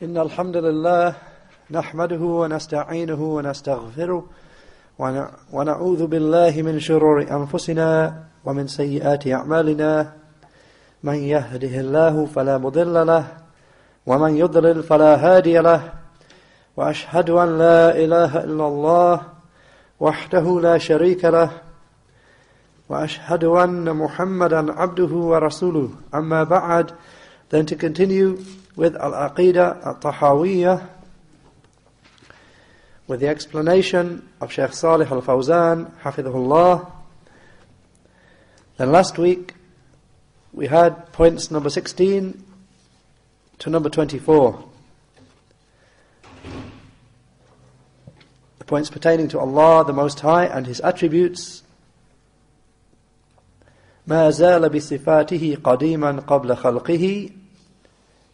إن الحمد لله نحمده ونستعينه ونستغفره ونعوذ بالله من شرور أنفسنا ومن سيئات أعمالنا من يهده الله فلا مضل له ومن يضلل فلا هادي له وأشهد أن لا إله إلا الله وحده لا شريك له وأشهد أن محمدا عبده ورسوله. أما بعد, then to continue with Aqeedatut Tahawiyyah, with the explanation of Shaykh Saleh Al Fawzan, hafidhahullah. Then last week we had points number 16 to number 24. The points pertaining to Allah the Most High and His attributes. ما زال بصفاته قديما قبل خلقه.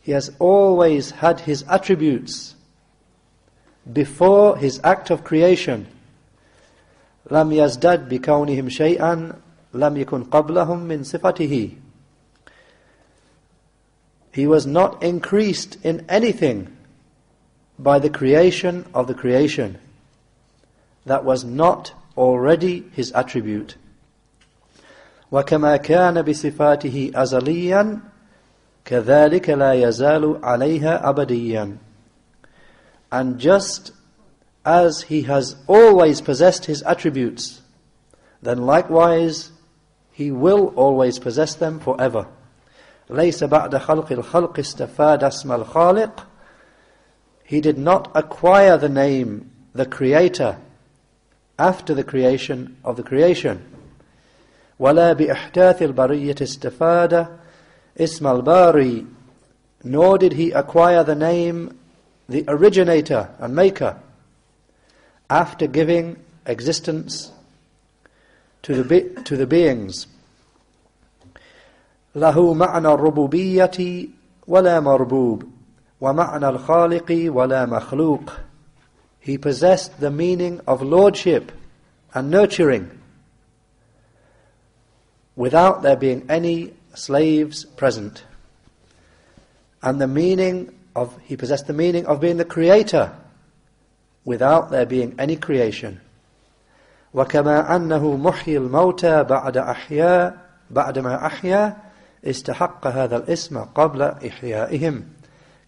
He has always had His attributes before His act of creation. لم يزدد بكونهم شيئا لم يكن قبلهم من صفته. He was not increased in anything by the creation of the creation that was not already His attribute. وكما كان بصفاته أزليا كذلك لا يزال عليها أبديا. And just as He has always possessed His attributes, then likewise He will always possess them forever. ليس بعد خلق الخلق استفاد اسم الخالق. He did not acquire the name, the Creator, after the creation of the creation. ولا بإحداث البرية استفاد اسم الباري. Nor did He acquire the name, the originator and maker, after giving existence to the beings. له معنى الربوبية ولا مربوب ومعنى الخالق ولا مخلوق. He possessed the meaning of lordship and nurturing without there being any slaves present. And He possessed the meaning of being the creator without there being any creation. وكما أنه محيي الموتى بعدما أحيا استحق هذا الاسم قبل إحيائهم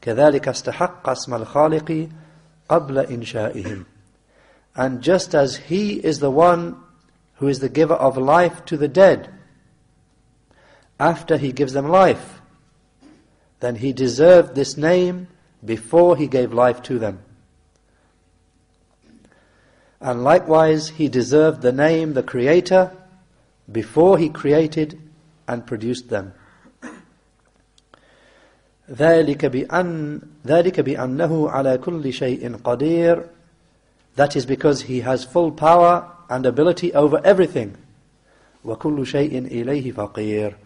كذلك استحق اسم الخالق قبل إنشائهم. And just as He is the one who is the giver of life to the dead after He gives them life, then He deserved this name before He gave life to them. And likewise He deserved the name the Creator before He created and produced them. ذلك بأنه على كل شيء قدير. That is because He has full power and ability over everything. وكل شيء إليه فقير.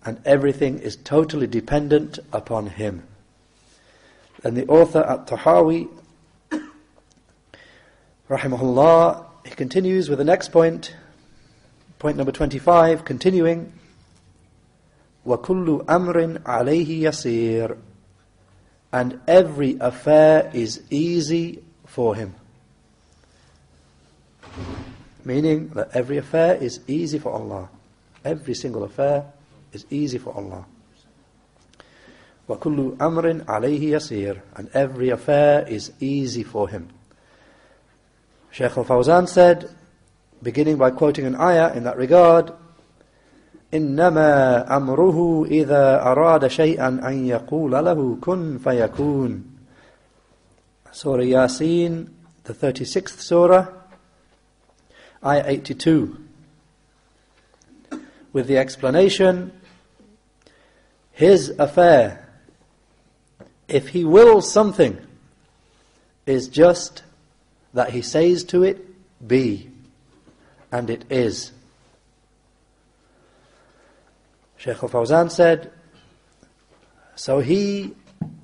And everything is totally dependent upon Him. And the author at-Tahaawee, rahimahullaah, he continues with the next point, point number 25, continuing, وَكُلُّ أَمْرٍ عَلَيْهِ يَسِيرٌ. And every affair is easy for Him. Meaning that every affair is easy for Allah. Every single affair is easy for Allah. وَكُلُّ أَمْرٍ عَلَيْهِ يَسِيرٌ. And every affair is easy for Him. Shaykh al Fawzan said, beginning by quoting an ayah in that regard, إِنَّمَا أَمْرُهُ إِذَا أَرَادَ شَيْئًا أَن يَقُولَ لَهُ كُن فَيَكُونَ. Surah Yasin, the 36th surah, ayah 82. With the explanation, His affair, if He wills something, is just that He says to it, be, and it is. Shaykh al Fawzan said, so He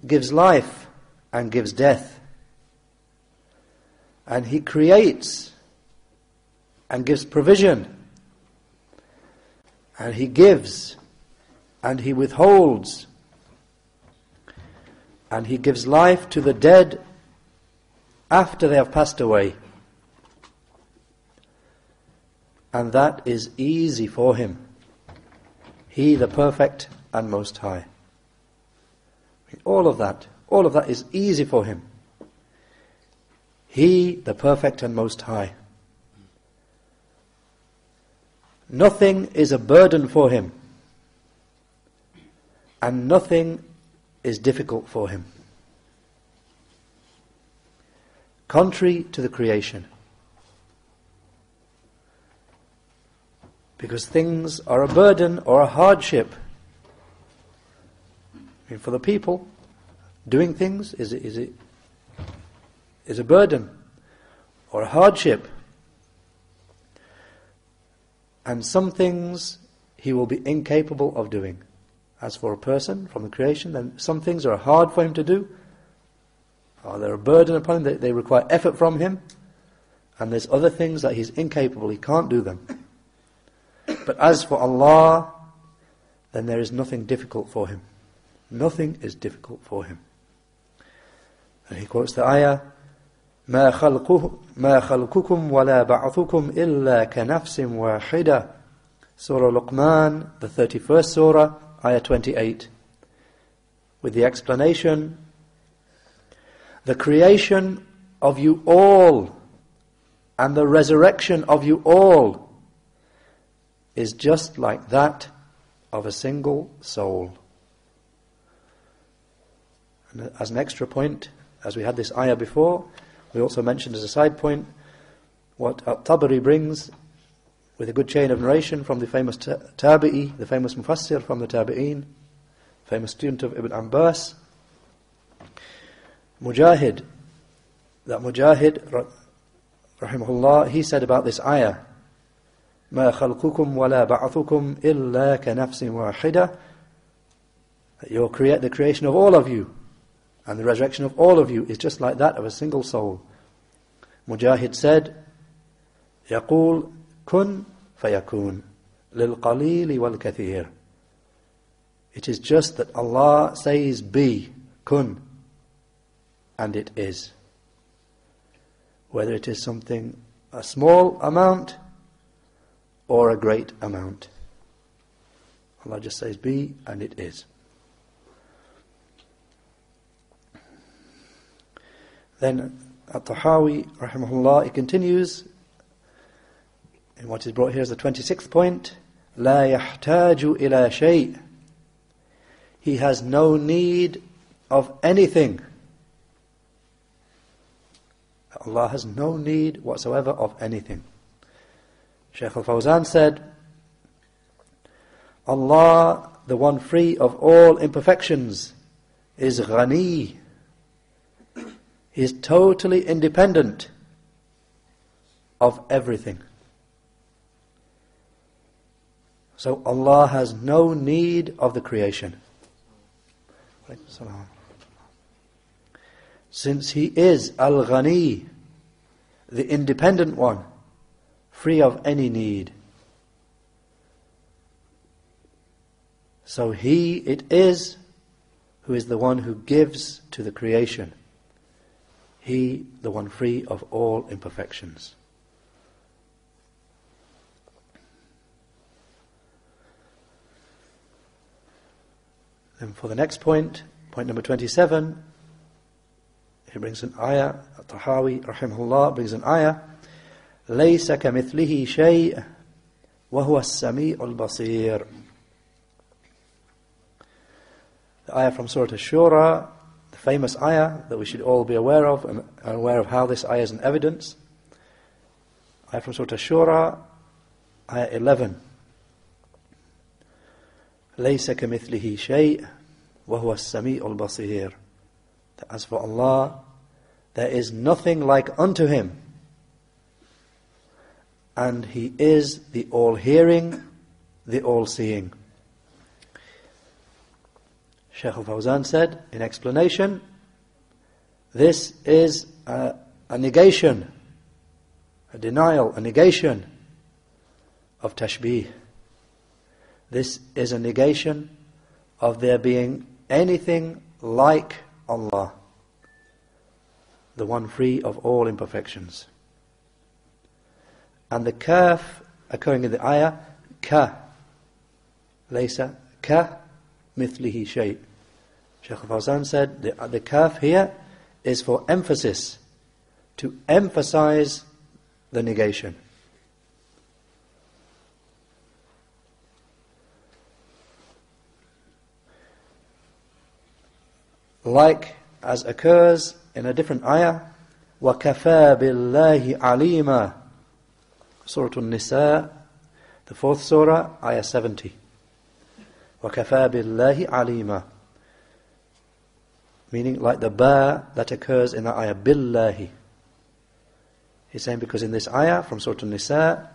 gives life and gives death, and He creates and gives provision, and He gives and He withholds. and He gives life to the dead after they have passed away. And that is easy for Him. He, the perfect and most high. All of that is easy for Him. He, the perfect and most high. Nothing is a burden for Him, and nothing is difficult for Him. Contrary to the creation. Because things are a burden or a hardship. I mean, for the people, doing things is a burden or a hardship. And some things He will be incapable of doing. As for a person from the creation, then some things are hard for Him to do, or they're a burden upon Him, they require effort from Him, and there's other things that He's incapable, He can't do them. But as for Allah, then there is nothing difficult for Him. Nothing is difficult for Him. And He quotes the ayah, مَا خَلْقُكُمْ وَلَا بَعْثُكُمْ إِلَّا كَنَفْسٍ وَاحِدَةٍ Surah Luqman, the 31st surah, ayah 28. With the explanation, the creation of you all and the resurrection of you all is just like that of a single soul. And as an extra point, as we had this ayah before, we also mentioned as a side point what at-Tabari brings with a good chain of narration from the famous Tabi'i, the famous Mufassir from the Tabi'een, famous student of Ibn Abbas, Mujahid. That Mujahid, rahimahullaah, he said about this ayah, مَا خَلْقُكُمْ وَلَا بَعْثُكُمْ إِلَّا كَنَفْسٍ وَاحِدَةٍ the creation of all of you and the resurrection of all of you is just like that of a single soul. Mujahid said, يَقُولُ كُن فَيَكُونُ لِلْقَلِيلِ وَالْكَثِيرِ It is just that Allah says be, kun, and it is. Whether it is something, a small amount or a great amount. Allah just says be, and it is. Then at-Tahaawee, rahimahullah, he continues in what is brought here as the 26th point, لا يحتاج إلى شيء He has no need of anything. Allah has no need whatsoever of anything. Shaykh al Fawzan said, Allah, the one free of all imperfections, is ghani. He is totally independent of everything. So Allah has no need of the creation. Since He is Al-Ghani, the independent one, free of any need. So He it is who is the one who gives to the creation. He, the one free of all imperfections. And for the next point, point number 27, he brings an ayah, at-Tahaawee, rahimahullah, brings an ayah, لَيْسَ كَمِثْلِهِ شَيْءٍ وَهُوَ السَّمِيعُ الْبَصِيرُ The ayah from Surah Ash-Shura, the famous ayah that we should all be aware of, and aware of how this ayah is an evidence. Ayah from Surah Ash-Shura, ayah 11. لَيْسَ كَمِثْلِهِ شَيْءٍ وَهُوَ السَّمِيعُ الْبَصِيرُ As for Allah, there is nothing like unto Him, and He is the all-hearing, the all-seeing. Shaykh al Fawzan said, in explanation, this is a negation, a denial, a negation of tashbih. This is a negation of there being anything like Allah, the one free of all imperfections. And the kaf occurring in the ayah, ka, laysa ka mithlihi shay. Shaykh al Fawzan said the kaf here is for emphasis, to emphasize the negation. Like as occurs in a different ayah, وَكَفَى بِاللَّهِ عَلِيمًا, Surah An-Nisa, the 4th surah, ayah 70. وَكَفَى بِاللَّهِ عَلِيمًا, meaning like the ba that occurs in the ayah, billahi. He's saying because in this ayah from Surah An-Nisa,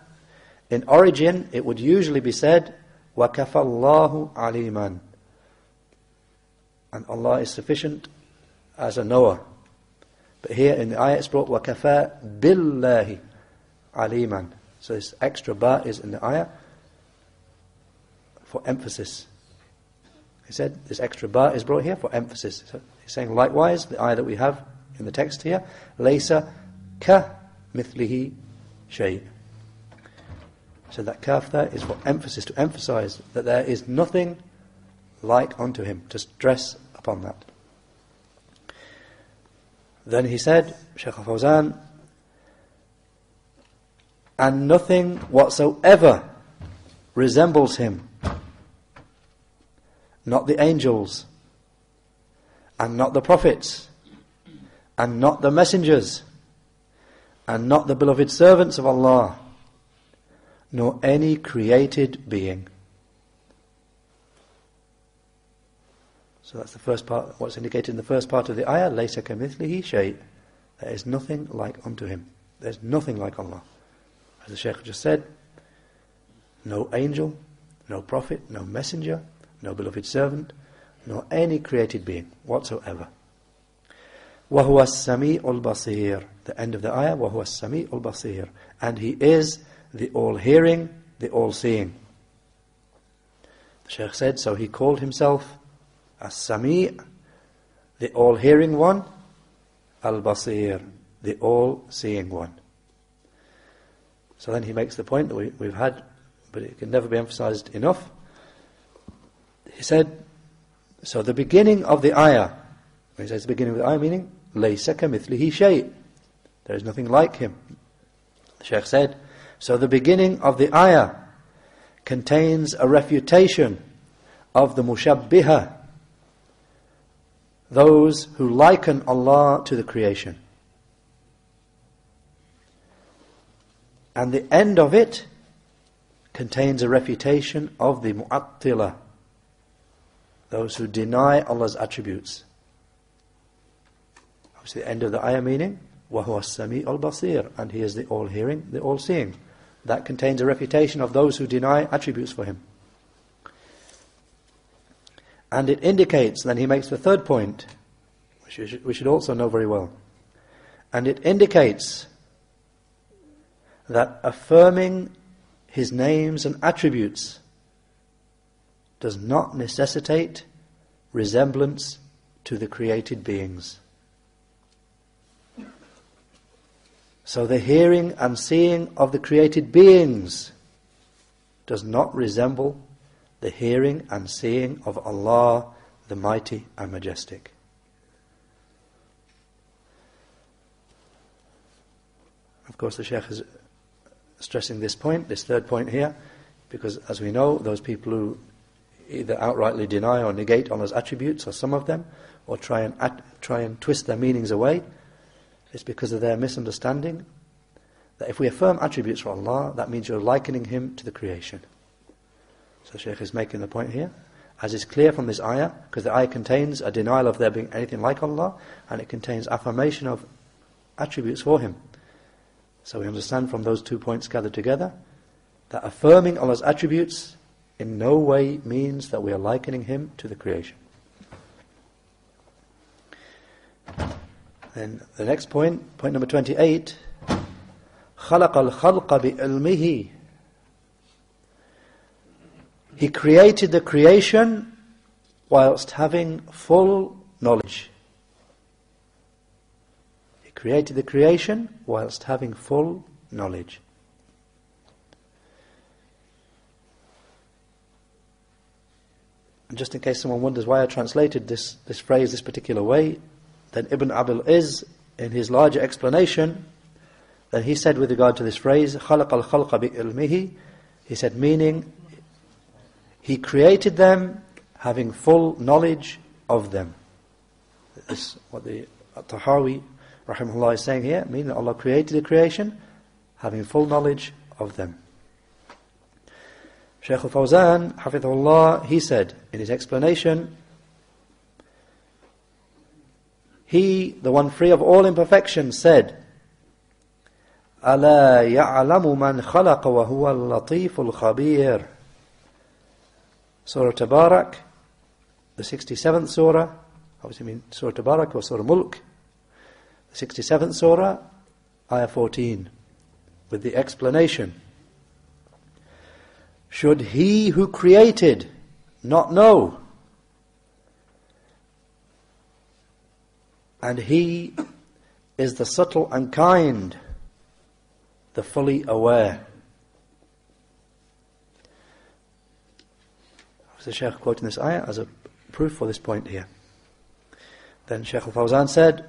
in origin it would usually be said, وَكَفَى اللَّهُ عَلِيمًا, and Allah is sufficient as a knower. But here in the ayah it's brought وَكَفَى بِاللَّهِ عَلِيمًا. So this extra ba is in the ayah for emphasis. He said this extra ba is brought here for emphasis. So he's saying likewise, the ayah that we have in the text here, لَيْسَ كَمِثْلِهِ شَيْءٍ. So that kaf there is for emphasis, to emphasize that there is nothing like unto him, to stress upon that. Then he said, Shaykh al Fawzan, and nothing whatsoever resembles him, not the angels, and not the prophets, and not the messengers, and not the beloved servants of Allah, nor any created being. So that's the first part, what's indicated in the first part of the ayah, لَيْسَ كَمِثْلِهِ شَيْءٍ. There is nothing like unto him. There's nothing like Allah. As the Shaykh just said, no angel, no prophet, no messenger, no beloved servant, nor any created being whatsoever. وَهُوَ السَّمِيعُ الْبَصِيرُ. The end of the ayah, وَهُوَ السَّمِيعُ الْبَصِيرُ. And he is the all-hearing, the all-seeing. The Shaykh said, so he called himself As-Sami', the all-hearing one, Al-Basir, the all-seeing one. So then he makes the point that we've had, but it can never be emphasized enough. He said, so the beginning of the ayah, when he says the beginning of the ayah, meaning, لَيْسَ كَمِثْلِهِ شَيْءٍ, there is nothing like him. The Shaykh said, so the beginning of the ayah contains a refutation of the mushabbihah, those who liken Allah to the creation. And the end of it contains a refutation of the mu'attilah, those who deny Allah's attributes. Obviously the end of the ayah meaning, وَهُوَ السَّمِيعُ الْبَصِيرُ, and he is the all-hearing, the all-seeing. That contains a refutation of those who deny attributes for him. And it indicates, then he makes the third point, which we should also know very well. And it indicates that affirming his names and attributes does not necessitate resemblance to the created beings. So the hearing and seeing of the created beings does not resemble the hearing and seeing of Allah, the Mighty and Majestic. Of course, the Shaykh is stressing this point, this third point here, because as we know, those people who either outrightly deny or negate Allah's attributes, or some of them, or try and twist their meanings away, it's because of their misunderstanding that if we affirm attributes for Allah, that means you're likening him to the creation. So Shaykh is making the point here, as is clear from this ayah, because the ayah contains a denial of there being anything like Allah, and it contains affirmation of attributes for him. So we understand from those 2 points gathered together that affirming Allah's attributes in no way means that we are likening him to the creation. Then the next point, point number 28, خَلَقَ الْخَلْقَ بِعِلْمِهِ. He created the creation whilst having full knowledge. created the creation whilst having full knowledge. And just in case someone wonders why I translated this phrase this particular way, then Ibn Abil Izz, in his larger explanation, then he said with regard to this phrase, خَلَقَ الْخَلْقَ بِإِلْمِهِ, he said, meaning, he created them having full knowledge of them. This is what the at-Tahaawee, rahimahullaah, is saying here, meaning that Allah created the creation having full knowledge of them. Shaykh al Fawzan, hafidhahullah, he said in his explanation, he, the one free of all imperfection, said, أَلَا يَعْلَمُ مَنْ خَلَقَ وَهُوَ اللَّطِيفُ الْخَبِيرُ. Surah Tabarak, the 67th surah, obviously mean Surah Tabarak or Surah Mulk, the 67th surah, ayah 14, with the explanation. Should he who created not know? And he is the subtle and kind, the fully aware. The Shaykh quoting this ayah as a proof for this point here. Then Shaykh al Fawzan said,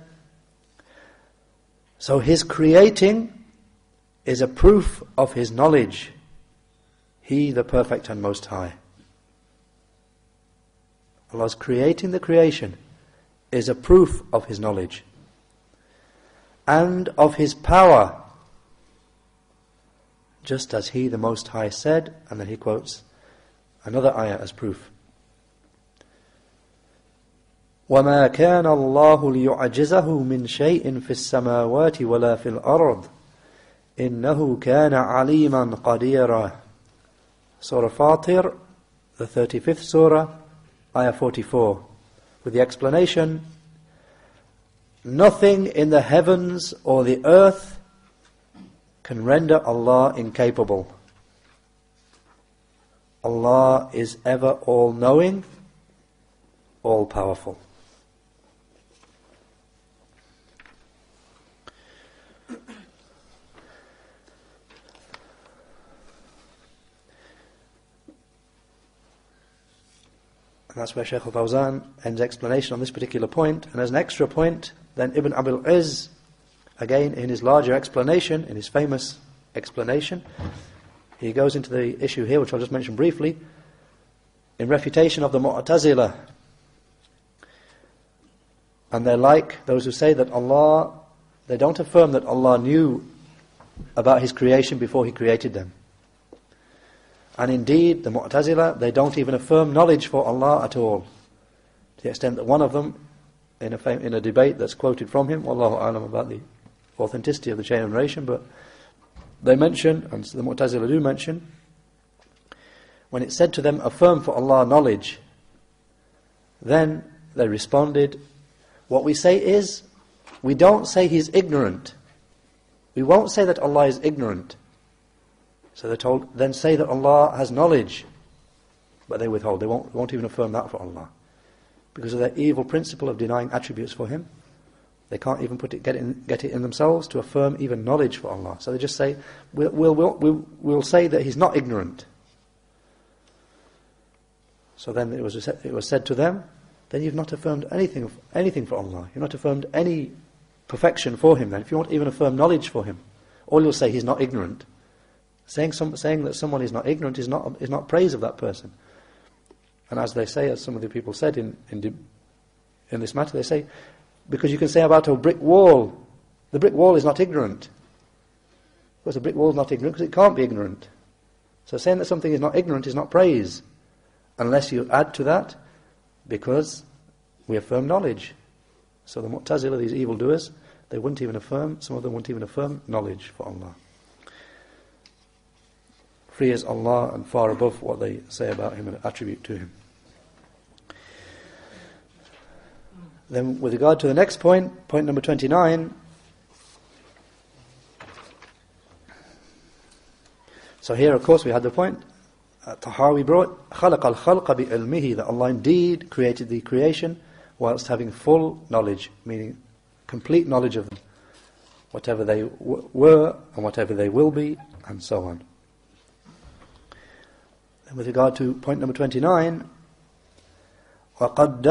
so his creating is a proof of his knowledge, he the perfect and most high. Allah's creating the creation is a proof of his knowledge and of his power, just as he the most high said, and then he quotes another ayah as proof. وَمَا كَانَ اللَّهُ لِيُعْجِزَهُ مِنْ شَيْءٍ فِي السَّمَاوَاتِ وَلَا فِي الْأَرْضِ إِنَّهُ كَانَ عَلِيمًا قَدِيرًا. Surah Fatir, the 35th surah, ayah 44, with the explanation, nothing in the heavens or the earth can render Allah incapable. Allah is ever all-knowing, all-powerful. And that's where Shaykh al Fawzan ends explanation on this particular point. And as an extra point, then Ibn Abil Izz, again in his larger explanation, in his famous explanation, he goes into the issue here, which I'll just mention briefly, in refutation of the Mu'tazilah. And they're like those who say that Allah, they don't affirm that Allah knew about His creation before He created them. And indeed, the Mu'tazilah, they don't even affirm knowledge for Allah at all. To the extent that one of them, in a debate that's quoted from him, Wallahu a'lam about the authenticity of the chain of narration, but they mention, and the Mu'tazilah do mention, when it's said to them, affirm for Allah knowledge, then they responded, what we say is, we don't say He's ignorant. We won't say that Allah is ignorant. So they're told, then say that Allah has knowledge. But they withhold, they won't even affirm that for Allah. Because of their evil principle of denying attributes for Him. They can't even get it in themselves to affirm even knowledge for Allah. So they just say, we'll say that He's not ignorant. So then it was said to them, then you've not affirmed anything for Allah. You've not affirmed any perfection for Him then. If you won't even affirm knowledge for Him, all you'll say He's not ignorant. Saying that someone is not ignorant is not praise of that person. And as they say, as some of the people said in this matter, they say, because you can say about a brick wall, the brick wall is not ignorant. Because the brick wall is not ignorant because it can't be ignorant. So saying that something is not ignorant is not praise, unless you add to that, because we affirm knowledge. So the Mu'tazilah, these evildoers, some of them wouldn't even affirm knowledge for Allah. Free is Allah and far above what they say about Him and attribute to Him. Then with regard to the next point, point number 29, so here of course we had the point Tahaawee brought, خَلَقَ الْخَلْقَ بِعِلْمِهِ, that Allah indeed created the creation whilst having full knowledge, meaning complete knowledge of them. whatever they were and whatever they will be, and so on. And with regard to point number 29, وَقَدَّرَ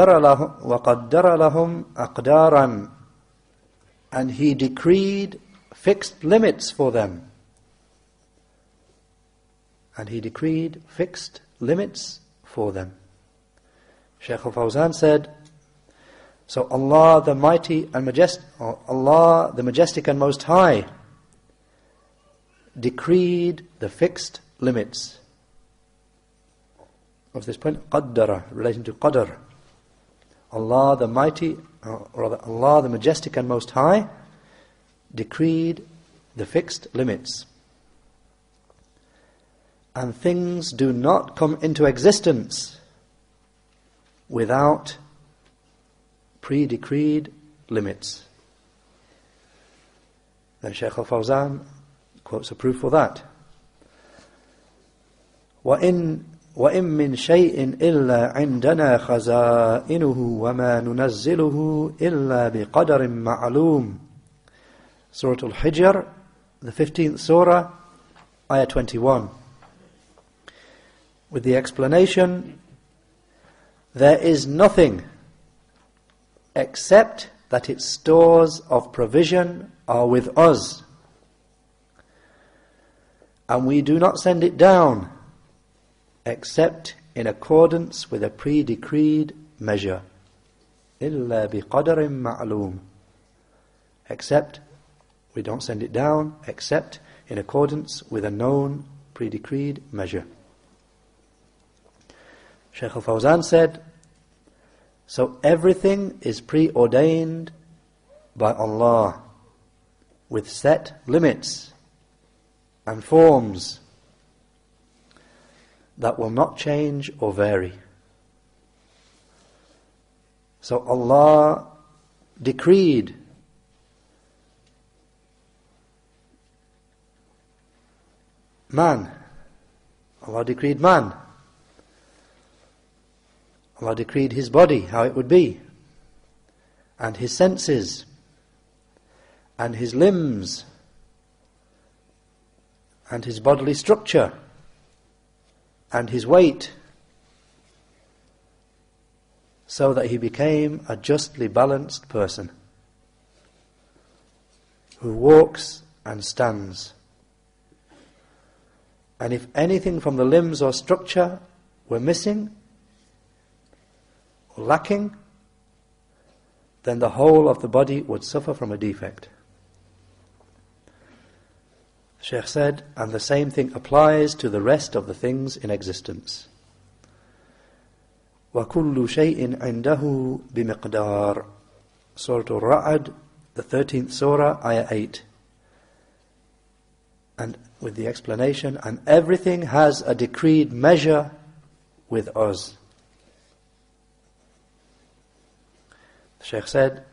لَهُمْ أَقْدَارًا, and He decreed fixed limits for them. And He decreed fixed limits for them. Shaykh al Fawzan said, so Allah the mighty and majestic, Allah the majestic and most high, decreed the fixed limits. Of this point, qaddara, relating to qadr. Allah the mighty, or rather Allah the majestic and most high, decreed the fixed limits. And things do not come into existence without pre-decreed limits. Then Shaykh al Fawzan quotes a proof for that. وَإِن مِّن شَيْءٍ إِلَّا عِنْدَنَا خَزَائِنُهُ وَمَا نُنَزِّلُهُ إِلَّا بِقَدَرٍ مَعْلُومٍ. Surah Al-Hijr, the 15th surah, ayah 21. With the explanation, there is nothing except that its stores of provision are with us, and we do not send it down except in accordance with a pre-decreed measure. إِلَّا بِقَدَرٍ مَعْلُومٍ. Except, we don't send it down except in accordance with a known pre-decreed measure. Shaykh al Fawzan said, so everything is preordained by Allah with set limits and forms that will not change or vary. So Allah decreed man. Allah decreed man. Allah decreed his body, how it would be, and his senses, and his limbs, and his bodily structure, and his weight, so that he became a justly balanced person who walks and stands. And if anything from the limbs or structure were missing or lacking, then the whole of the body would suffer from a defect. The Shaykh said, and the same thing applies to the rest of the things in existence. وَكُلُّ شَيْءٍ عِنْدَهُ بِمِقْدَارٍ. Surah Al-Ra'd, the 13th surah, ayah 8. And with the explanation, and everything has a decreed measure with us. The Shaykh said,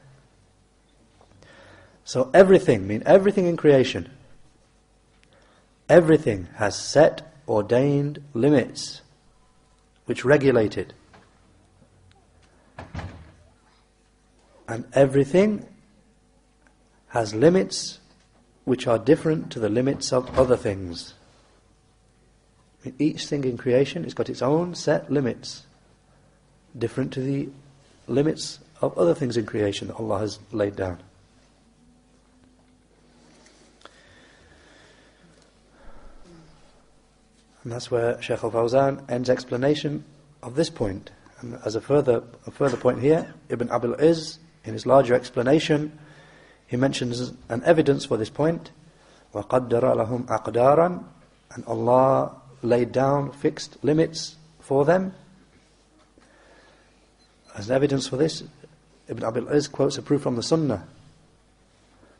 so everything, mean everything in creation, everything has set, ordained limits which regulate it. And everything has limits which are different to the limits of other things. I mean, each thing in creation has got its own set limits, different to the limits of other things in creation that Allah has laid down. And that's where Shaykh al Fawzan ends explanation of this point. And as a further point here, Ibn Abil Izz, in his larger explanation, he mentions an evidence for this point. وَقَدَّرَ لَهُمْ أَقْدَارًا, and Allah laid down fixed limits for them. As evidence for this, Ibn Abil Izz quotes a proof from the Sunnah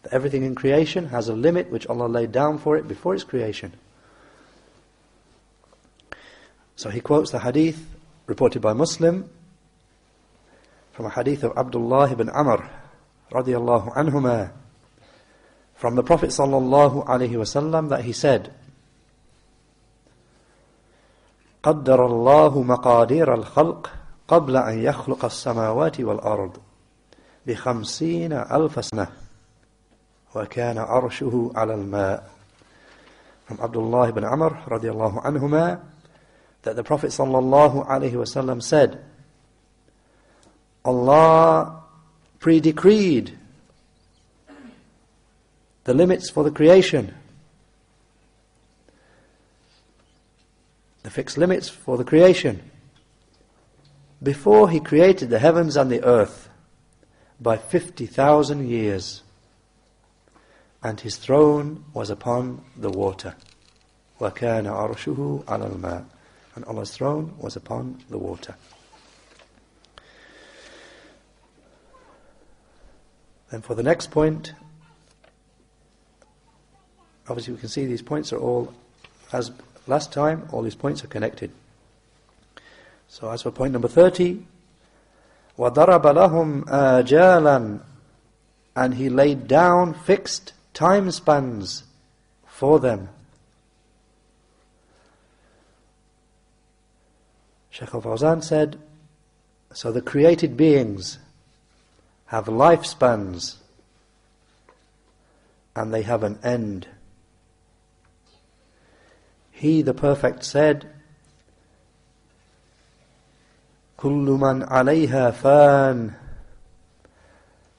that everything in creation has a limit which Allah laid down for it before its creation. So he quotes the hadith reported by Muslim from a hadith of Abdullah ibn Amr radiyallahu anhuma from the Prophet sallallahu alaihi wasallam that he said, قَدَّرَ اللَّهُ مَقَادِيرَ الْخَلْقِ قَبْلَ أَنْ يَخْلُقَ السَّمَاوَاتِ وَالْأَرْضِ ب50,000 سنة وَكَانَ عَرْشُهُ عَلَى الْمَاءِ. From Abdullah ibn Amr radiallahu anhuma, that the Prophet sallallahu alaihi wasallam said, Allah pre-decreed the limits for the creation, the fixed limits for the creation, before He created the heavens and the earth by 50,000 years. And His throne was upon the water. وَكَانَ عَرْشُهُ عَلَى الْمَاءِ. And Allah's throne was upon the water. Then for the next point, obviously we can see these points are all, as last time, all these points are connected. So as for point number 30, وَضَرَبَ لَهُمْ آجَالًا. And He laid down fixed time spans for them. Shaykh al Fawzan said, so the created beings have lifespans and they have an end. He, the Perfect, said, كُلُّ مَنْ عَلَيْهَا فَانٍ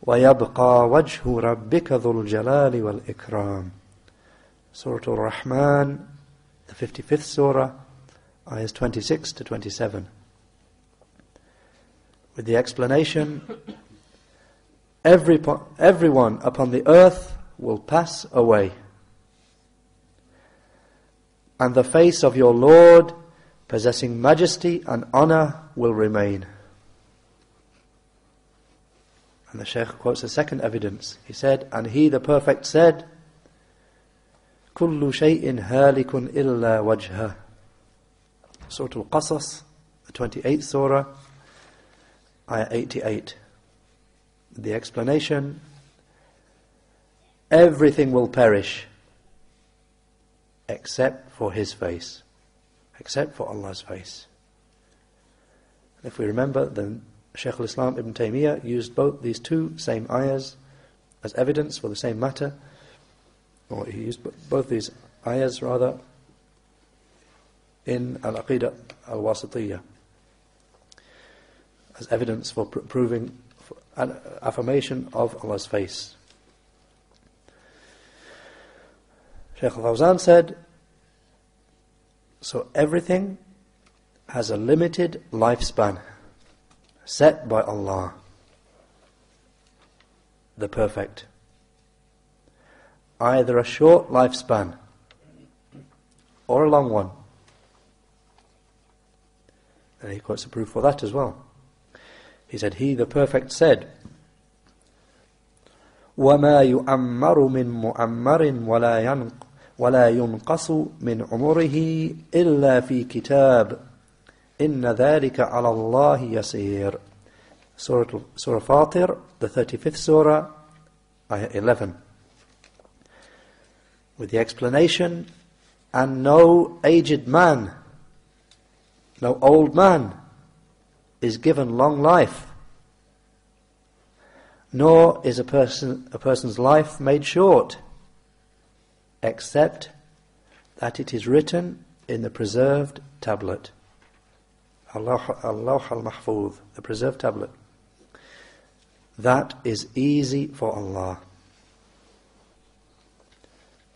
وَيَبْقَى وَجْهُ رَبِّكَ ذُو الْجَلَالِ وَالْإِكْرَامِ. Surah Al-Rahman, the 55th surah, ayahs 26 to 27. With the explanation, everyone upon the earth will pass away, and the face of your Lord, possessing majesty and honor, will remain. And the Shaykh quotes a second evidence. He said, and He, the Perfect, said, كُلُّ شَيْءٍ هَالِكٌ إِلَّا وَجْهَهُ. Surah Al-Qasas, the 28th surah, ayah 88. The explanation, everything will perish except for His face, except for Allah's face. And if we remember, then Shaykh al Ibn Taymiyyah used both these two same ayahs as evidence for the same matter, or he used both these ayahs rather in Al-Aqeedah al-Wasitiyyah as evidence for proving an affirmation of Allah's face. Shaykh al Fawzan said, so everything has a limited lifespan set by Allah, the Perfect. Either a short lifespan or a long one. And he quotes a proof for that as well. He said, He, the Perfect, said, وَمَا يُعَمَّرُ مِن مُعَمَّرٍ وَلَا يُنْقَصُ مِنْ عُمُرِهِ إِلَّا فِي كِتَابٍ إِنَّ ذَلِكَ عَلَى اللَّهِ يَسِيرٌ. Surah Fatir, the 35th surah, ayah 11. With the explanation, and no aged man, no old man is given long life, nor is a person's life made short, except that it is written in the preserved tablet. Allah al-Mahfuz, the preserved tablet. That is easy for Allah.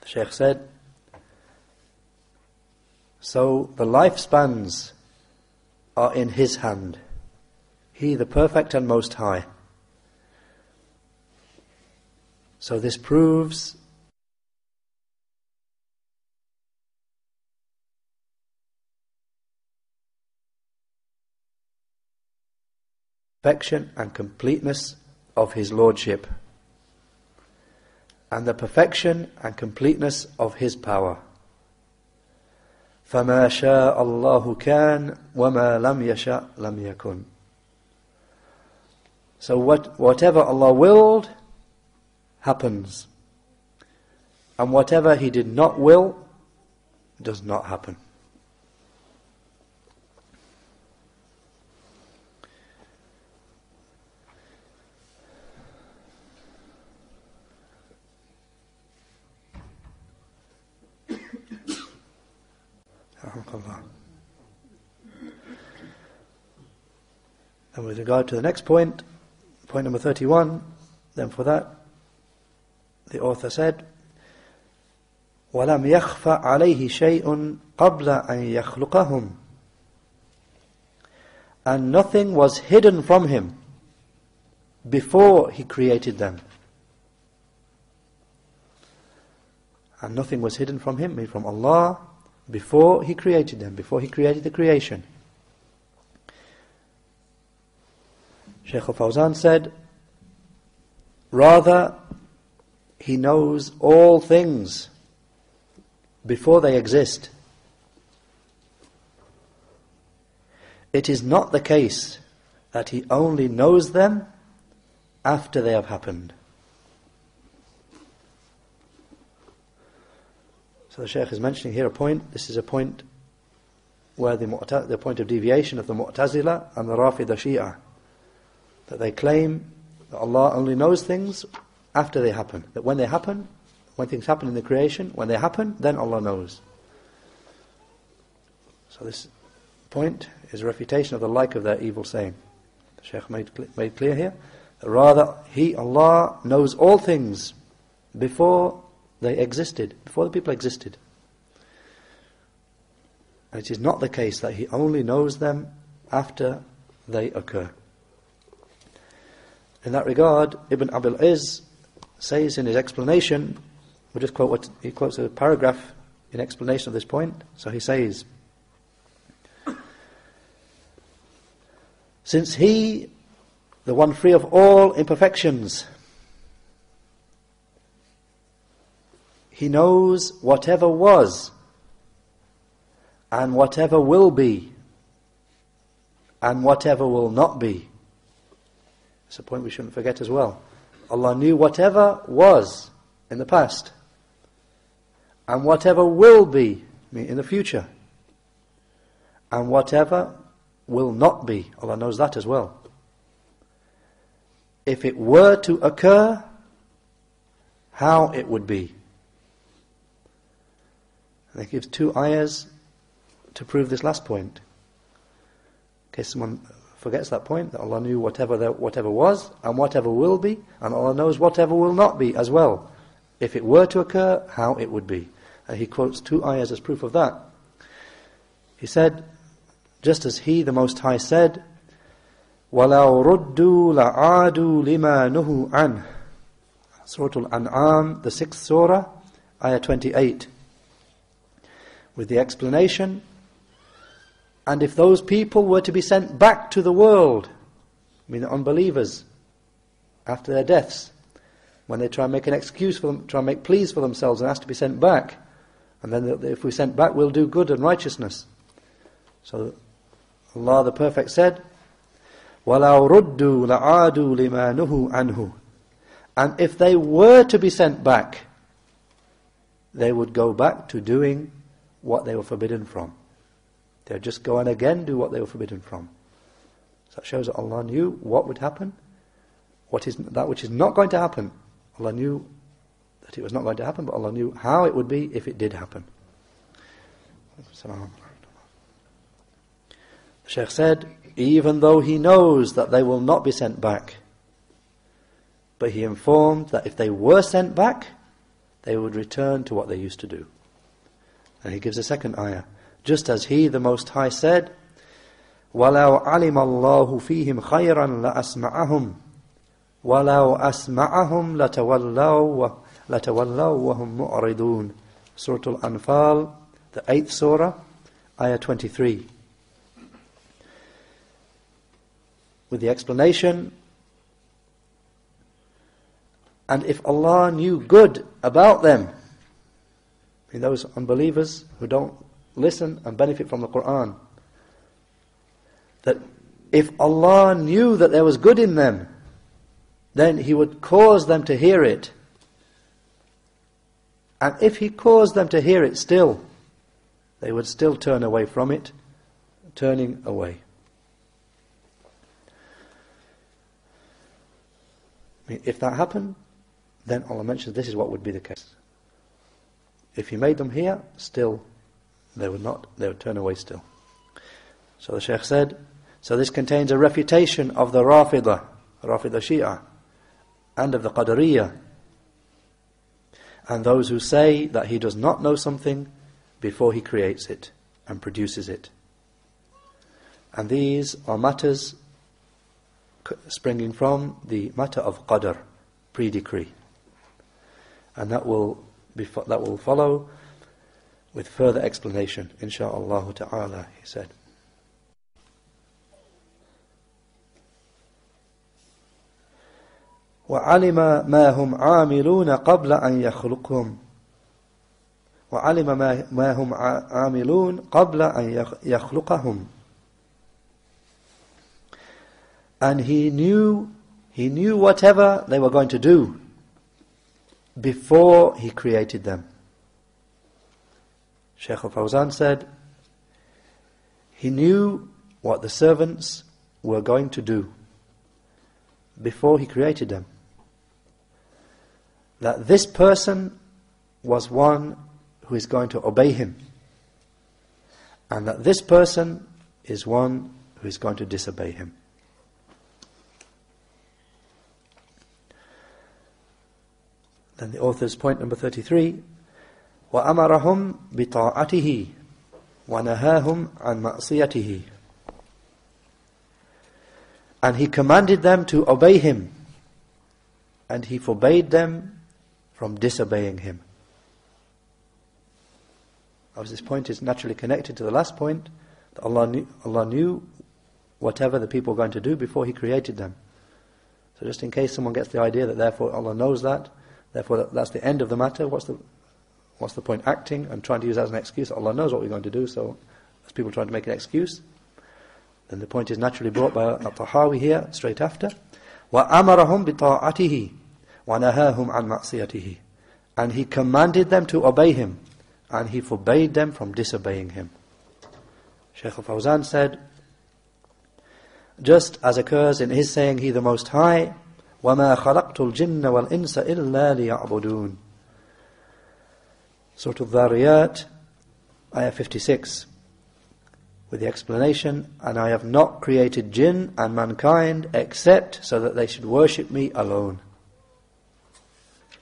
The Shaykh said, so the lifespans are in His hand. He, the Perfect and Most High. So this proves perfection and completeness of His Lordship, and the perfection and completeness of His power. فَمَا شَاءَ اللَّهُ كَانَ وَمَا لَمْ يَشَأْ لَمْ يَكُنْ. So whatever Allah willed happens, and whatever He did not will does not happen. Barakallah. And with regard to the next point, point number 31, then for that, the author said, وَلَمْ يَخْفَ عَلَيْهِ شَيْءٌ قَبْلَ أَنْ يَخْلُقَهُمْ. And nothing was hidden from him before he created them. And nothing was hidden from him, meaning from Allah, before he created them, before he created the creation. Shaykh al Fawzan said, rather, he knows all things before they exist. It is not the case that he only knows them after they have happened. So the Shaykh is mentioning here a point. This is a point where the point of deviation of the Mu'tazila and the Rafida Shia, that they claim that Allah only knows things after they happen. That when they happen, when things happen in the creation, when they happen, then Allah knows. So this point is a refutation of the like of their evil saying. The Shaykh made clear here that rather Allah knows all things before they existed, before the people existed. And it is not the case that He only knows them after they occur. In that regard, Ibn Abil Izz says in his explanation, we'll just quote what he quotes, a paragraph in explanation of this point. So he says, since He, the one free of all imperfections, He knows whatever was and whatever will be and whatever will not be. It's a point we shouldn't forget as well. Allah knew whatever was in the past and whatever will be in the future and whatever will not be. Allah knows that as well. If it were to occur, how it would be. And he gives two ayahs to prove this last point. In case someone forgets that point, that Allah knew whatever was and whatever will be, and Allah knows whatever will not be as well. If it were to occur, how it would be. And he quotes two ayahs as proof of that. He said, just as He, the Most High, said, وَلَوْ رُدُّوا لَعَادُوا لِمَا نُهُوا عَنْهُ. Surah Al-An'am, the 6th surah, ayah 28. With the explanation, and if those people were to be sent back to the world, I mean the unbelievers, after their deaths, when they try and make an excuse for them, try and make pleas for themselves and ask to be sent back, and then if we're sent back, we'll do good and righteousness. So Allah the Perfect said, وَلَوْ رُدُّوا لَعَادُوا لِمَا نُهُوا عَنْهُ. And if they were to be sent back, they would go back to doing what they were forbidden from. They would just go and again do what they were forbidden from. So that shows that Allah knew what would happen, that which is not going to happen. Allah knew that it was not going to happen, but Allah knew how it would be if it did happen. The Shaykh said, even though He knows that they will not be sent back, but He informed that if they were sent back, they would return to what they used to do. And he gives a second ayah. Just as He, the Most High, said, وَلَوْ عَلِمَ اللَّهُ فِيهِمْ خَيْرًا لَأَسْمَعَهُمْ وَلَوْ أَسْمَعَهُمْ لَتَوَلَّوْا وَهُمْ مُعْرِضُونَ. Surah Al-Anfal, the 8th surah, ayah 23. With the explanation, and if Allah knew good about them, in those unbelievers who don't listen and benefit from the Qur'an, that if Allah knew that there was good in them, then He would cause them to hear it. And if He caused them to hear it still, they would still turn away from it, turning away. If that happened, then Allah mentions this is what would be the case. If He made them hear, still they would turn away still. So the Shaykh said, so this contains a refutation of the Rafidah Shia, and of the Qadariyyah, and those who say that he does not know something before he creates it and produces it. And these are matters springing from the matter of Qadr, pre-decree. And that will follow with further explanation, insha'Allah ta'ala, he said. وَعَلِمَ مَا هُمْ عَامِلُونَ قَبْلَ أَنْ يَخْلُقْهُمْ وَعَلِمَ مَا هُمْ عَامِلُونَ قَبْلَ أَنْ يَخْلُقَهُمْ. And he knew whatever they were going to do before he created them. Shaykh al Fawzan said, he knew what the servants were going to do before he created them. That this person was one who is going to obey him, and that this person is one who is going to disobey him. Then the author's point number 33, وَأَمَرَهُمْ بِطَاعَتِهِ وَنَهَاهُمْ عَنْ مَعْصِيَتِهِ. And he commanded them to obey him, and he forbade them from disobeying him. As this point is naturally connected to the last point, that Allah knew whatever the people were going to do before he created them. So just in case someone gets the idea that therefore Allah knows that, therefore that's the end of the matter, what's the point acting and trying to use that as an excuse? Allah knows what we're going to do, so as people trying to make an excuse, then the point is naturally brought by at-Tahaawee here, straight after. وَأَمَرَهُمْ بِطَاعَتِهِ وَنَهَاهُمْ عَنْ مَعْصِيَتِهِ. And he commanded them to obey him, and he forbade them from disobeying him. Shaykh al Fawzan said, just as occurs in his saying, He the Most High, وَمَا خَلَقْتُ الْجِنَّ وَالْإِنسَ إِلَّا لِيَعْبُدُونَ. Surah Al-Dhariyat, ayah 56, with the explanation, and I have not created jinn and mankind except so that they should worship me alone.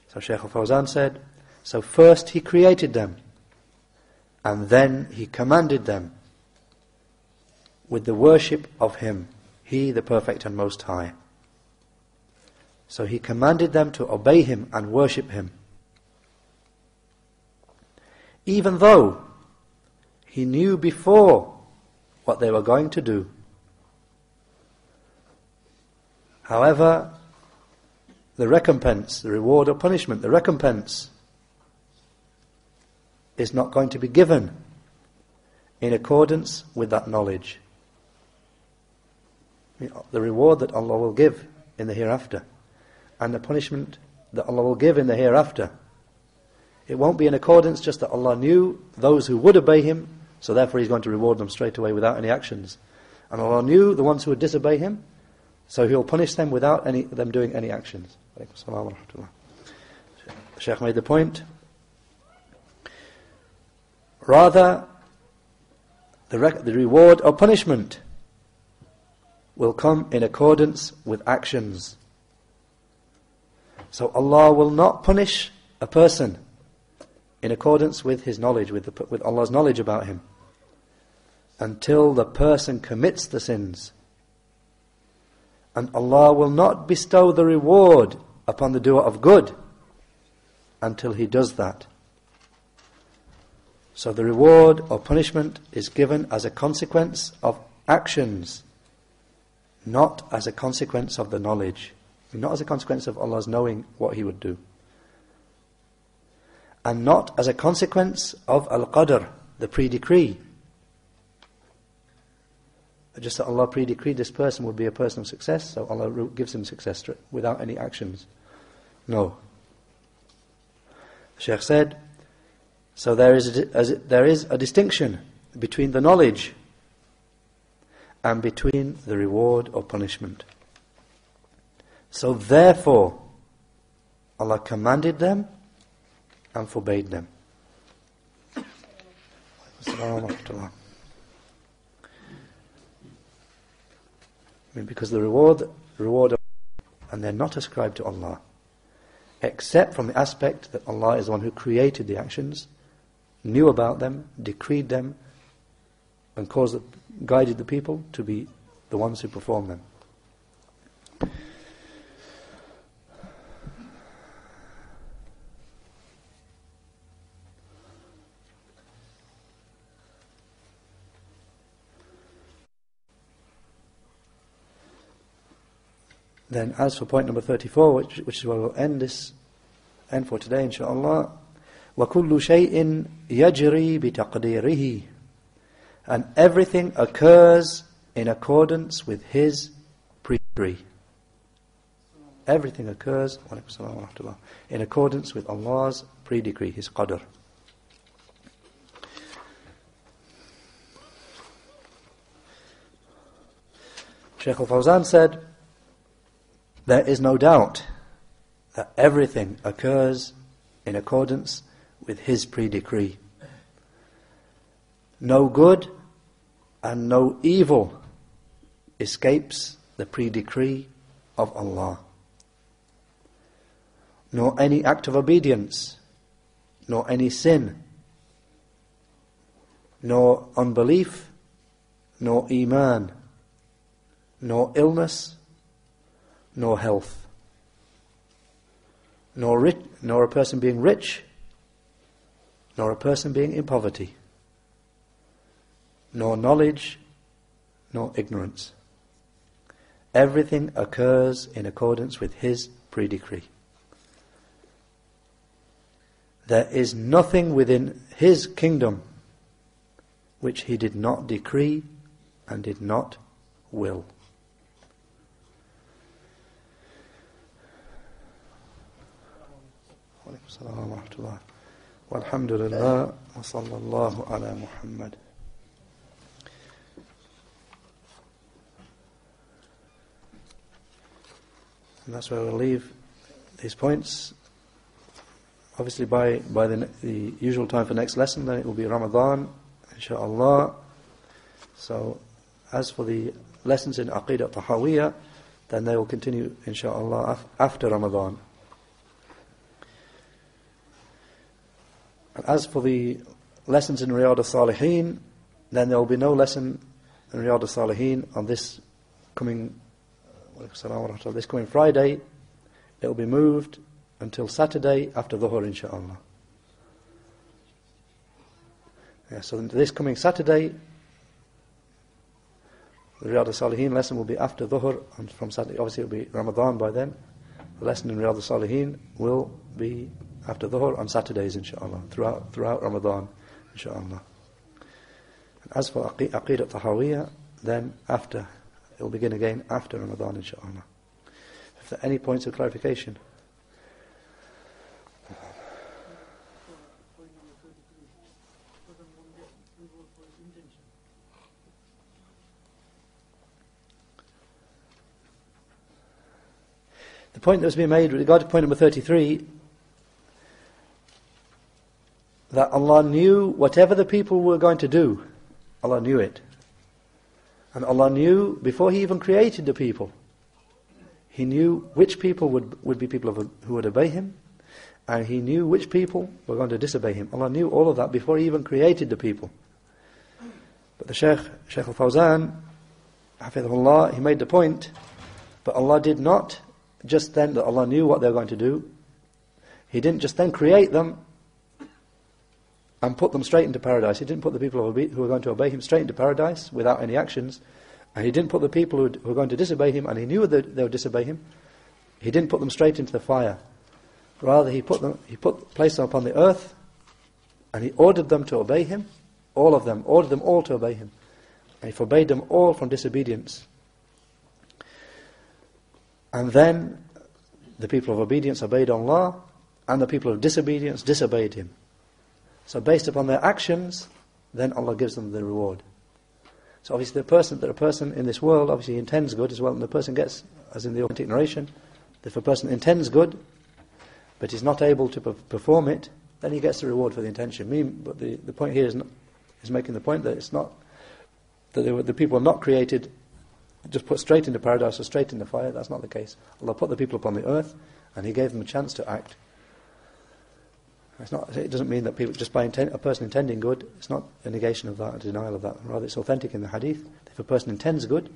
So Shaykh al Fawzan said, so first he created them, and then he commanded them with the worship of him, he the Perfect and Most High. So he commanded them to obey him and worship him, even though he knew before what they were going to do. However, the recompense, the reward or punishment, the recompense is not going to be given in accordance with that knowledge. The reward that Allah will give in the hereafter and the punishment that Allah will give in the hereafter, it won't be in accordance just that Allah knew those who would obey him, so therefore he's going to reward them straight away without any actions. And Allah knew the ones who would disobey him, so he'll punish them without them doing any actions. The Shaykh made the point, rather the reward or punishment will come in accordance with actions. So Allah will not punish a person in accordance with his knowledge, with Allah's knowledge about him, until the person commits the sins. And Allah will not bestow the reward upon the doer of good until he does that. So the reward or punishment is given as a consequence of actions, not as a consequence of the knowledge, not as a consequence of Allah's knowing what he would do, and not as a consequence of al-qadr, the pre-decree. Just that Allah pre-decreed this person would be a person of success, so Allah gives him success without any actions. No. The Shaykh said, so there is a distinction between the knowledge and between the reward or punishment. So therefore, Allah commanded them and forbade them. Assalamu alaikum. Because the reward of, and they're not ascribed to Allah, except from the aspect that Allah is the one who created the actions, knew about them, decreed them, and guided the people to be the ones who perform them. Then, as for point number 34, which is where we'll end for today, inshaAllah, وَكُلُّ شَيْءٍ يَجْرِي بِتَقْدِيرِهِ, and everything occurs in accordance with His pre-decree. Everything occurs in accordance with Allah's pre-decree, His qadr. Shaykh al Fawzan said, there is no doubt that everything occurs in accordance with His pre-decree. No good and no evil escapes the pre-decree of Allah. Nor any act of obedience, nor any sin, nor unbelief, nor iman, nor illness, nor health, nor a person being rich, nor a person being in poverty, nor knowledge, nor ignorance. Everything occurs in accordance with His pre-decree. There is nothing within His kingdom which He did not decree and did not will. Assalamu alaikum walhamdulillah wa sallallahu ala Muhammad. And that's where we'll leave these points. Obviously by the usual time for next lesson, then it will be Ramadan, inshaAllah. So as for the lessons in Aqeedatut Tahawiyyah, then they will continue inshaAllah after Ramadan. And as for the lessons in Saalih, then there will be no lesson in Saalih on this coming Friday. It will be moved until Saturday after Dhuhr, inshaAllah. So this coming Saturday, the Saalih lesson will be after Dhuhr, and from Saturday, obviously it will be Ramadan by then. The lesson in Saalih will be after Dhuhr on Saturdays, inshaAllah, throughout Ramadan, inshaAllah. And as for Aqeedatut Tahawiyyah, then it will begin again after Ramadan, inshaAllah. If there are any points of clarification. The point that was being made with regard to point number 33, that Allah knew whatever the people were going to do, Allah knew it. And Allah knew before He even created the people. He knew which people would be people who would obey Him, and He knew which people were going to disobey Him. Allah knew all of that before He even created the people. But the Shaykh al Fawzan, hafidhahullah, he made the point, but Allah did not just then, that Allah knew what they were going to do. He didn't just then create them and put them straight into paradise. He didn't put the people who were going to obey Him straight into paradise without any actions. And He didn't put the people who were going to disobey Him, and He knew that they would disobey Him. He didn't put them straight into the fire. Rather, He placed them upon the earth, and He ordered them to obey Him, all of them, ordered them all to obey Him. And He forbade them all from disobedience. And then the people of obedience obeyed Allah, and the people of disobedience disobeyed Him. So based upon their actions, then Allah gives them the reward. So obviously a person in this world obviously intends good as well, and the person gets, as in the authentic narration, if a person intends good, but is not able to perform it, then he gets the reward for the intention. But the point here is He's making the point that it's not, that the people are not created, just put straight into paradise or straight into fire. That's not the case. Allah put the people upon the earth, and He gave them a chance to act. It doesn't mean that people, just by a person intending good, it's not a negation of that, a denial of that. Rather, it's authentic in the hadith. If a person intends good,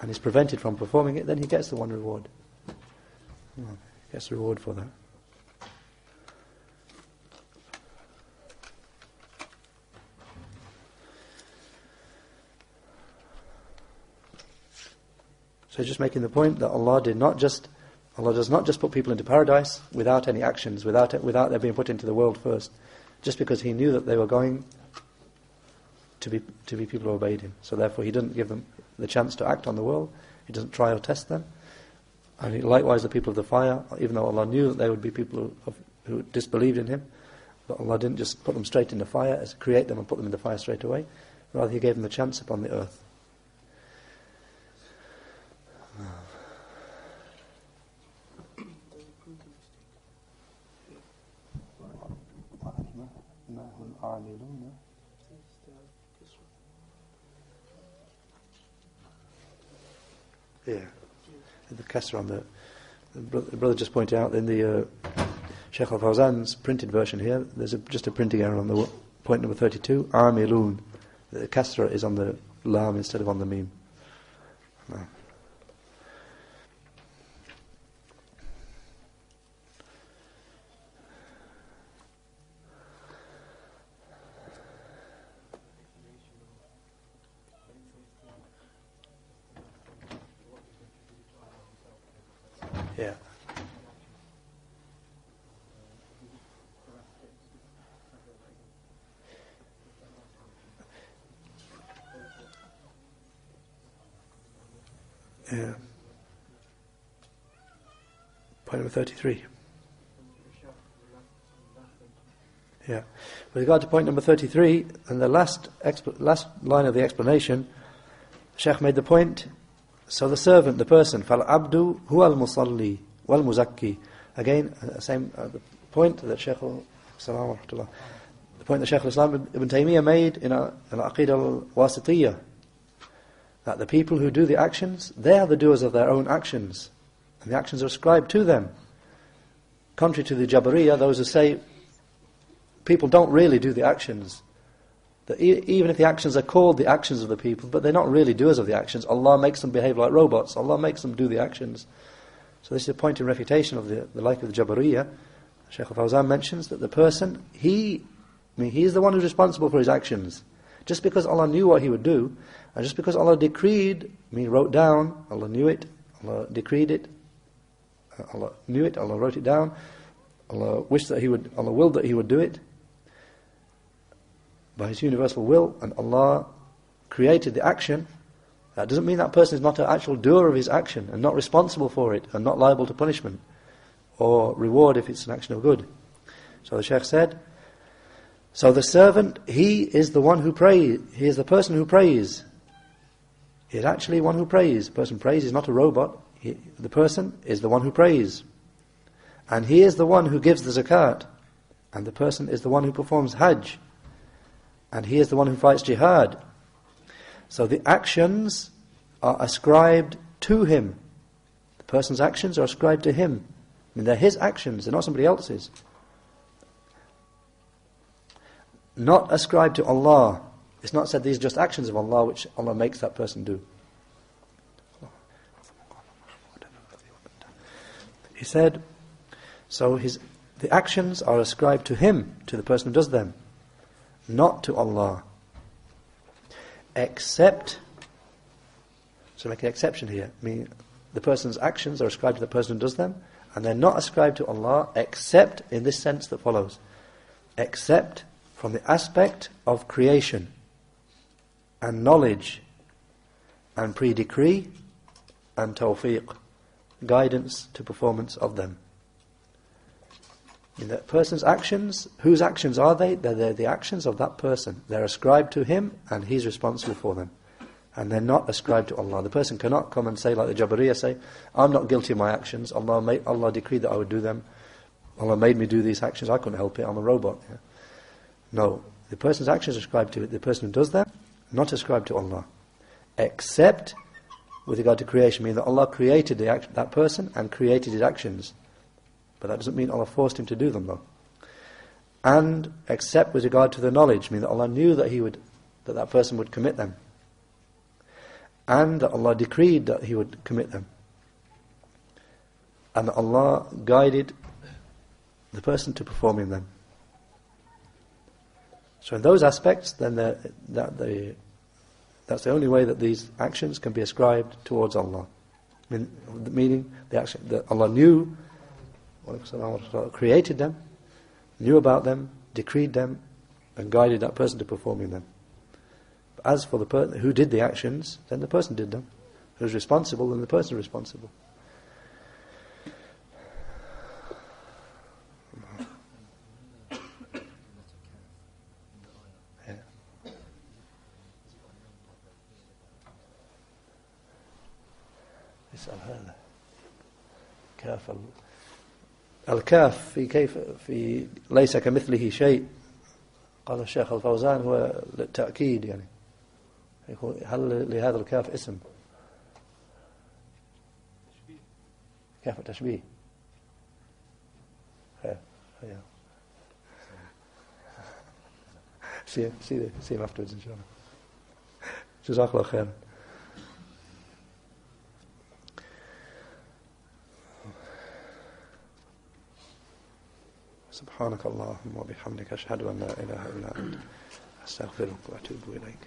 and is prevented from performing it, then he gets the one reward. He gets the reward for that. So just making the point that Allah does not just put people into paradise without any actions, without their being put into the world first, just because He knew that they were going to be people who obeyed Him. So therefore He doesn't give them the chance to act on the world. He doesn't try or test them. And likewise the people of the fire, even though Allah knew that they would be people who disbelieved in Him, but Allah didn't just put them straight into fire, as create them and put them in the fire straight away. Rather He gave them the chance upon the earth. Yeah, the kasra on the brother just pointed out in the Shaykh al Fawzan's printed version here, there's just a printing error on the point number 32. Amilun, the kasra is on the lam instead of on the mim. No. Yeah. Yeah. Point number 33. Yeah. With regard to point number 33, and the last line of the explanation, Shaykh made the point, so the servant, the person, فَالْعَبْدُ هُوَ الْمُصَلِّي وَالْمُزَكِّي. Again, same the point that Shaykh the point that Shaykh al Islam Ibn Taymiyyah made in Aqeedah al-Wasitiyah, that the people who do the actions, they are the doers of their own actions, and the actions are ascribed to them. Contrary to the Jabariyah, those who say people don't really do the actions, that even if the actions are called the actions of the people, but they're not really doers of the actions. Allah makes them behave like robots. Allah makes them do the actions. So this is a point in refutation of the like of the Jabariyah. Shaykh al Fawzan mentions that the person, he is the one who's responsible for his actions. Just because Allah knew what he would do, and just because Allah decreed, wrote down, Allah knew it, Allah decreed it, Allah knew it, Allah wrote it down, Allah willed that he would do it, by His universal will, and Allah created the action, that doesn't mean that person is not an actual doer of his action, and not responsible for it, and not liable to punishment, or reward if it's an action of good. So the Shaykh said, so the servant, he is the one who prays, he is the person who prays. He is actually one who prays. The person prays, he's not a robot. The person is the one who prays. And he is the one who gives the zakat. And the person is the one who performs hajj. And he is the one who fights jihad. So the actions are ascribed to him. The person's actions are ascribed to him. They're his actions, they're not somebody else's. Not ascribed to Allah. It's not said these are just actions of Allah which Allah makes that person do. He said, so the actions are ascribed to him, to the person who does them, not to Allah. Except, so make an exception here, the person's actions are ascribed to the person who does them, and they're not ascribed to Allah except in this sense that follows. Except from the aspect of creation and knowledge and pre-decree and tawfiq, guidance to performance of them. In that person's actions, whose actions are they? They're the actions of that person. They're ascribed to him and he's responsible for them. And they're not ascribed to Allah. The person cannot come and say, like the Jabariyah say, I'm not guilty of my actions. Allah decreed that I would do them. Allah made me do these actions. I couldn't help it. I'm a robot. Yeah. No. The person's actions are ascribed to it. The person who does that, not ascribed to Allah. Except with regard to creation, meaning that Allah created that person and created his actions. But that doesn't mean Allah forced him to do them, though. And except with regard to the knowledge, meaning that Allah knew that that person would commit them. And that Allah decreed that he would commit them. And that Allah guided the person to performing them. So in those aspects, then that's the only way that these actions can be ascribed towards Allah. Meaning the action that Allah knew, created them, knew about them, decreed them, and guided that person to performing them. But as for the person who did the actions, then the person did them. Who's responsible, then the person is responsible. هذا كاف الكاف في ليس كمثله شيء قال الشيخ الفوزان هو للتأكيد يعني يقول هل لهذا الكاف اسم كاف التشبيه see him afterwards إن شاء الله جزاك الله خير. سبحانك اللهم وبحمدك أشهد أن لا إله إلا أنت أستغفرك وأتوب إليك.